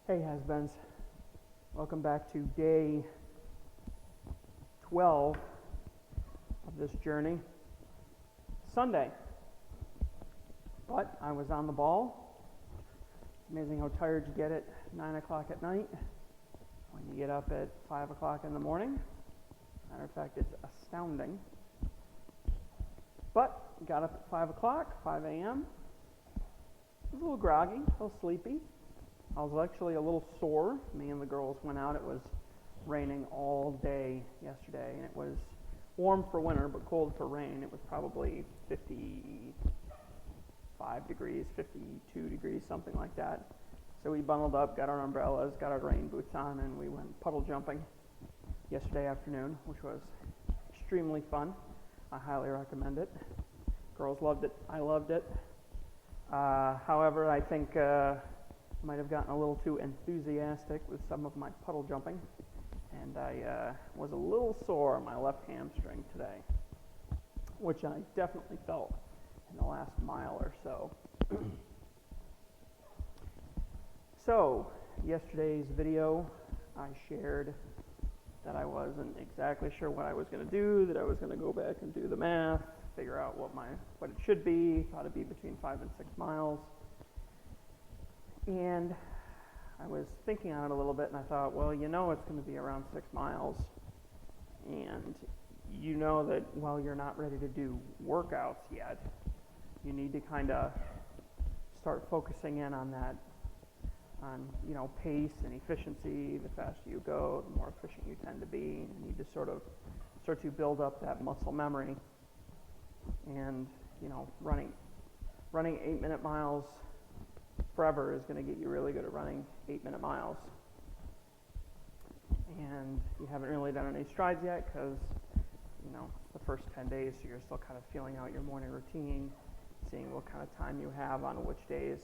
Hey has-beens, welcome back to day 12 of this journey. Sunday, but I was on the ball. It's amazing how tired you get at 9 o'clock at night when you get up at 5 o'clock in the morning. Matter of fact, it's astounding. But got up at 5 o'clock, 5 a.m. I was a little groggy, a little sleepy. I was actually a little sore. Me and the girls went out. It was raining all day yesterday, and it was warm for winter, but cold for rain. It was probably 55 degrees, 52 degrees, something like that. So we bundled up, got our umbrellas, got our rain boots on, and we went puddle jumping yesterday afternoon, which was extremely fun. I highly recommend it. Girls loved it. I loved it. However, I think might have gotten a little too enthusiastic with some of my puddle jumping, and I was a little sore on my left hamstring today, which I definitely felt in the last mile or so. So, yesterday's video, I shared that I wasn't exactly sure what I was going to do, that I was going to go back and do the math, figure out what it should be, thought it'd be between 5 and 6 miles. And I was thinking on it a little bit, and I thought, well, you know it's going to be around 6 miles. And you know that while you're not ready to do workouts yet, you need to kind of start focusing in on that, pace and efficiency. The faster you go, the more efficient you tend to be. You need to sort to build up that muscle memory. And, running 8-minute miles forever is going to get you really good at running 8-minute miles. And you haven't really done any strides yet because, it's the first 10 days, so you're still kind of feeling out your morning routine, seeing what kind of time you have on which days.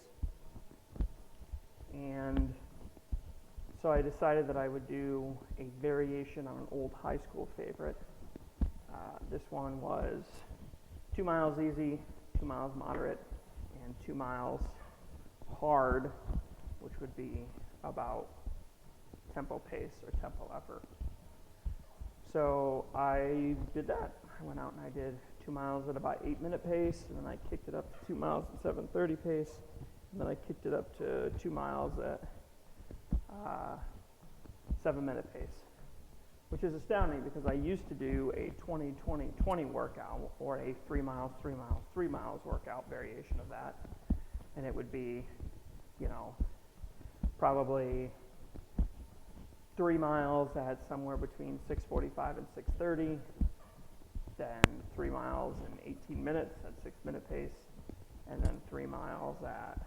And so I decided that I would do a variation on an old high school favorite. This one was 2 miles easy, 2 miles moderate, and 2 miles hard, which would be about tempo pace or tempo effort. So I did that. I went out and I did 2 miles at about 8-minute pace, and then I kicked it up to 2 miles at 7:30 pace, and then I kicked it up to 2 miles at 7-minute pace, which is astounding because I used to do a 20-20-20 workout, or a 3 miles, 3 miles, 3 miles workout variation of that. And it would be, probably 3 miles at somewhere between 6:45 and 6:30, then 3 miles in 18 minutes at 6-minute pace, and then 3 miles at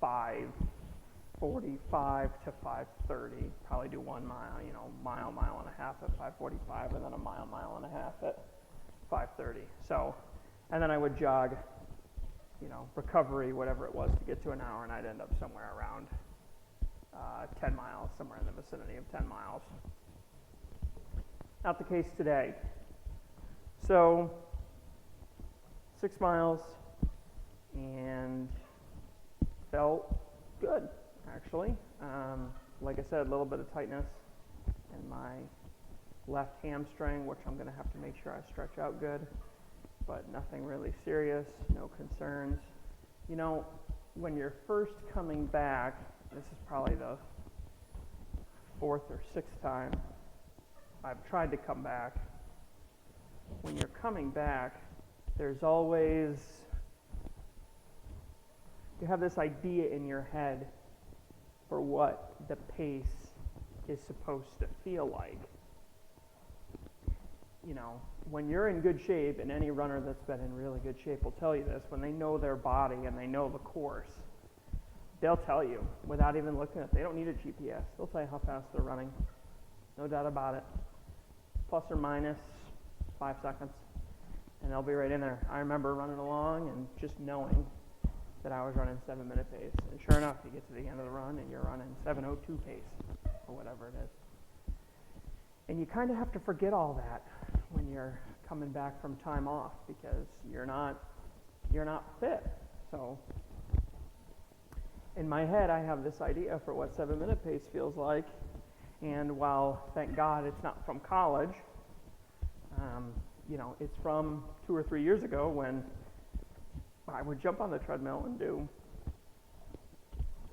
5:45 to 5:30. Probably do 1 mile, mile and a half at 5:45, and then a mile and a half at 5:30. So, and then I would jog, recovery, whatever it was, to get to an hour, and I'd end up somewhere around 10 miles, somewhere in the vicinity of 10 miles. Not the case today. So, 6 miles, and felt good, actually. Like I said, a little bit of tightness in my left hamstring, which I'm going to have to make sure I stretch out good, but nothing really serious, no concerns. When you're first coming back, this is probably the 4th or 6th time I've tried to come back. When you're coming back, there's always, you have this idea in your head for what the pace is supposed to feel like. When you're in good shape, and any runner that's been in really good shape will tell you this, when they know their body and they know the course, they'll tell you without even looking at it. They don't need a GPS. They'll tell you how fast they're running. No doubt about it. Plus or minus 5 seconds, and they'll be right in there. I remember running along and just knowing that I was running 7-minute pace. And sure enough, you get to the end of the run and you're running 7:02 pace, or whatever it is. And you kind of have to forget all that when you're coming back from time off, because you're not fit. So in my head, I have this idea for what 7-minute pace feels like. And while, thank God, it's not from college, it's from 2 or 3 years ago when I would jump on the treadmill and do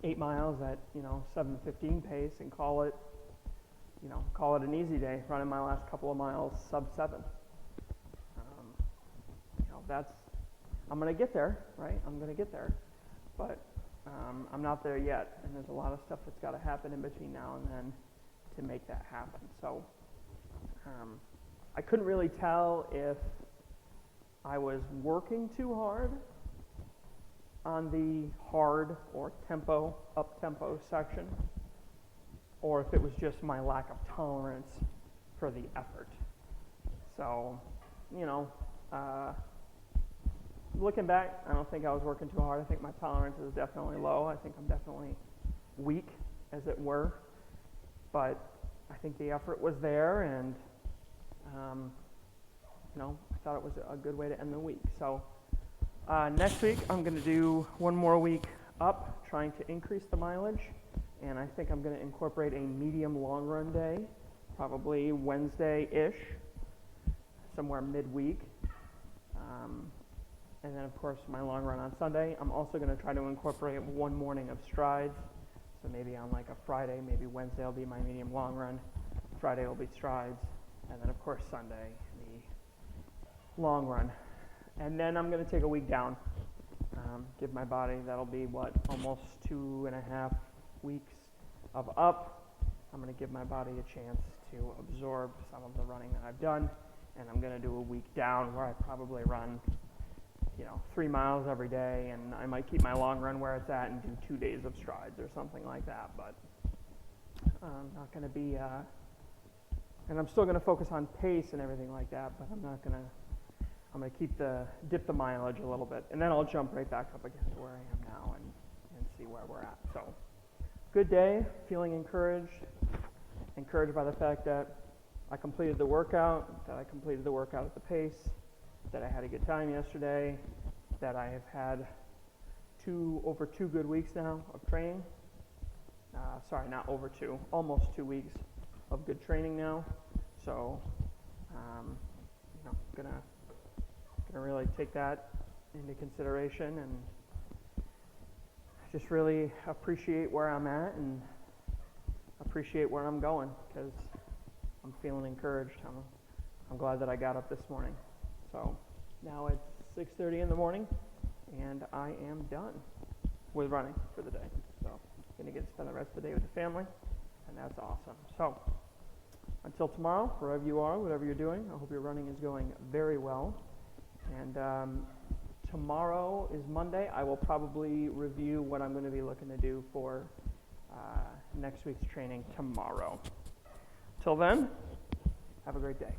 8 miles at, 7:15 pace and call it an easy day, running my last couple of miles sub-7. I'm going to get there, right? I'm going to get there, but I'm not there yet, and there's a lot of stuff that's got to happen in between now and then to make that happen. So I couldn't really tell if I was working too hard on the hard or up-tempo section, or if it was just my lack of tolerance for the effort. So, looking back, I don't think I was working too hard. I think my tolerance is definitely low. I think I'm definitely weak, as it were. But I think the effort was there, and, I thought it was a good way to end the week. So next week, I'm going to do one more week up, trying to increase the mileage. And I think I'm going to incorporate a medium long run day, probably Wednesday-ish, somewhere midweek. And then, of course, my long run on Sunday. I'm also going to try to incorporate one morning of strides. So maybe on like a Friday, maybe Wednesday will be my medium long run. Friday will be strides. And then, of course, Sunday, the long run. And then I'm going to take a week down. Give my body, that'll be almost 2.5 weeks of up. I'm going to give my body a chance to absorb some of the running that I've done. And I'm going to do a week down where I probably run 3 miles every day, and I might keep my long run where it's at and do 2 days of strides or something like that, but I'm not going to be, and I'm still going to focus on pace and everything like that, but I'm going to dip the mileage a little bit, and then I'll jump right back up again to where I am now and see where we're at. So, good day, feeling encouraged by the fact that I completed the workout, at the pace, that I had a good time yesterday, that I have had over 2 good weeks now of training. Sorry, not over 2, almost 2 weeks of good training now. So, gonna really take that into consideration and just really appreciate where I'm at and appreciate where I'm going, because I'm feeling encouraged. I'm glad that I got up this morning. So now it's 6:30 in the morning, and I am done with running for the day. So I'm going to get to spend the rest of the day with the family, and that's awesome. So until tomorrow, wherever you are, whatever you're doing, I hope your running is going very well. And tomorrow is Monday. I will probably review what I'm going to be looking to do for next week's training tomorrow. Till then, have a great day.